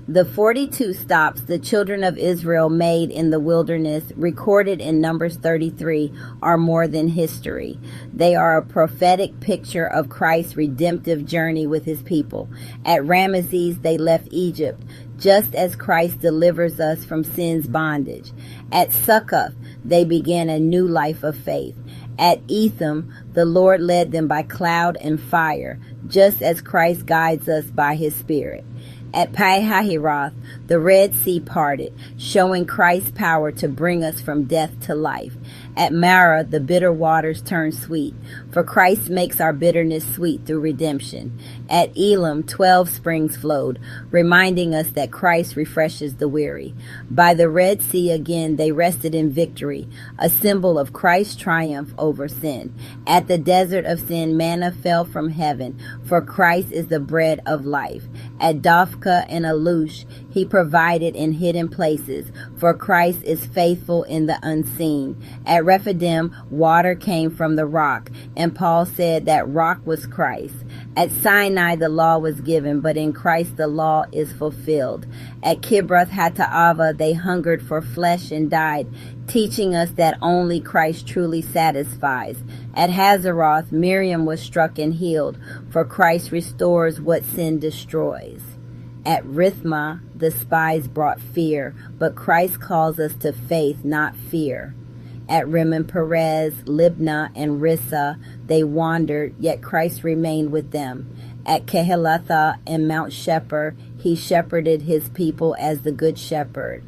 The 42 stops the children of Israel made in the wilderness, recorded in Numbers 33, are more than history. They are a prophetic picture of Christ's redemptive journey with his people. At Ramesses, they left Egypt, just as Christ delivers us from sin's bondage. At Succoth, they began a new life of faith. At Etham, the Lord led them by cloud and fire, just as Christ guides us by his Spirit. At Pi-hahiroth, the Red Sea parted, showing Christ's power to bring us from death to life. At Marah, the bitter waters turned sweet, for Christ makes our bitterness sweet through redemption. At Elim, 12 springs flowed, reminding us that Christ refreshes the weary. By the Red Sea again they rested in victory, a symbol of Christ's triumph over sin. At the desert of sin, manna fell from heaven, for Christ is the bread of life. At Dophkah and Alush, he provided in hidden places, for Christ is faithful in the unseen. At Rephidim, water came from the rock, and Paul said that rock was Christ. At Sinai, the law was given, but in Christ the law is fulfilled. At Kibroth Hattaavah, they hungered for flesh and died, teaching us that only Christ truly satisfies. At Hazeroth, Miriam was struck and healed, for Christ restores what sin destroys. At Rithmah, the spies brought fear, but Christ calls us to faith, not fear. At Rimmon Perez, Libnah, and Rissa, they wandered, yet Christ remained with them. At Kehelatha and Mount Shephar, he shepherded his people as the good shepherd.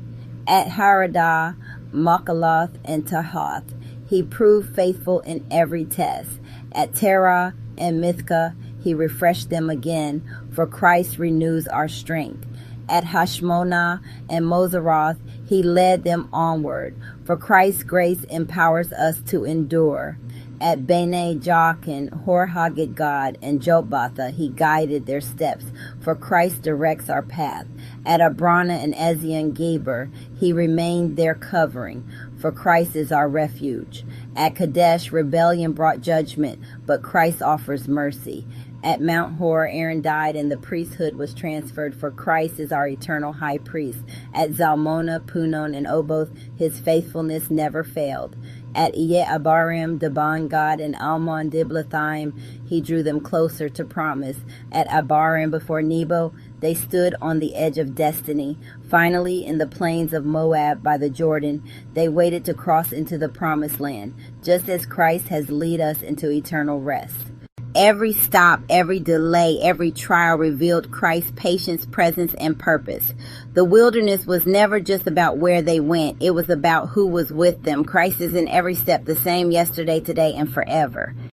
At Haradah, Makaloth, and Tahath, he proved faithful in every test. At Terah and Mithkah, he refreshed them again, for Christ renews our strength. At Hashmonah and Moseroth, he led them onward, for Christ's grace empowers us to endure. At Bene Jaakan, Hor-Haggidgad, and Jotbatha, he guided their steps, for Christ directs our path. At Abrana and Ezion Geber, he remained their covering, for Christ is our refuge. At Kadesh, rebellion brought judgment, but Christ offers mercy. At Mount Hor, Aaron died and the priesthood was transferred, for Christ is our eternal high priest. At Zalmona, Punon, and Oboth, his faithfulness never failed. At Iye Abarim, Dibon Gad, and Almon Diblathaim, he drew them closer to promise. At Abarim before Nebo, they stood on the edge of destiny. Finally, in the plains of Moab by the Jordan, they waited to cross into the promised land, just as Christ has led us into eternal rest. Every stop, every delay, every trial revealed Christ's patience, presence, and purpose. The wilderness was never just about where they went. It was about who was with them. Christ is in every step, the same yesterday, today, and forever.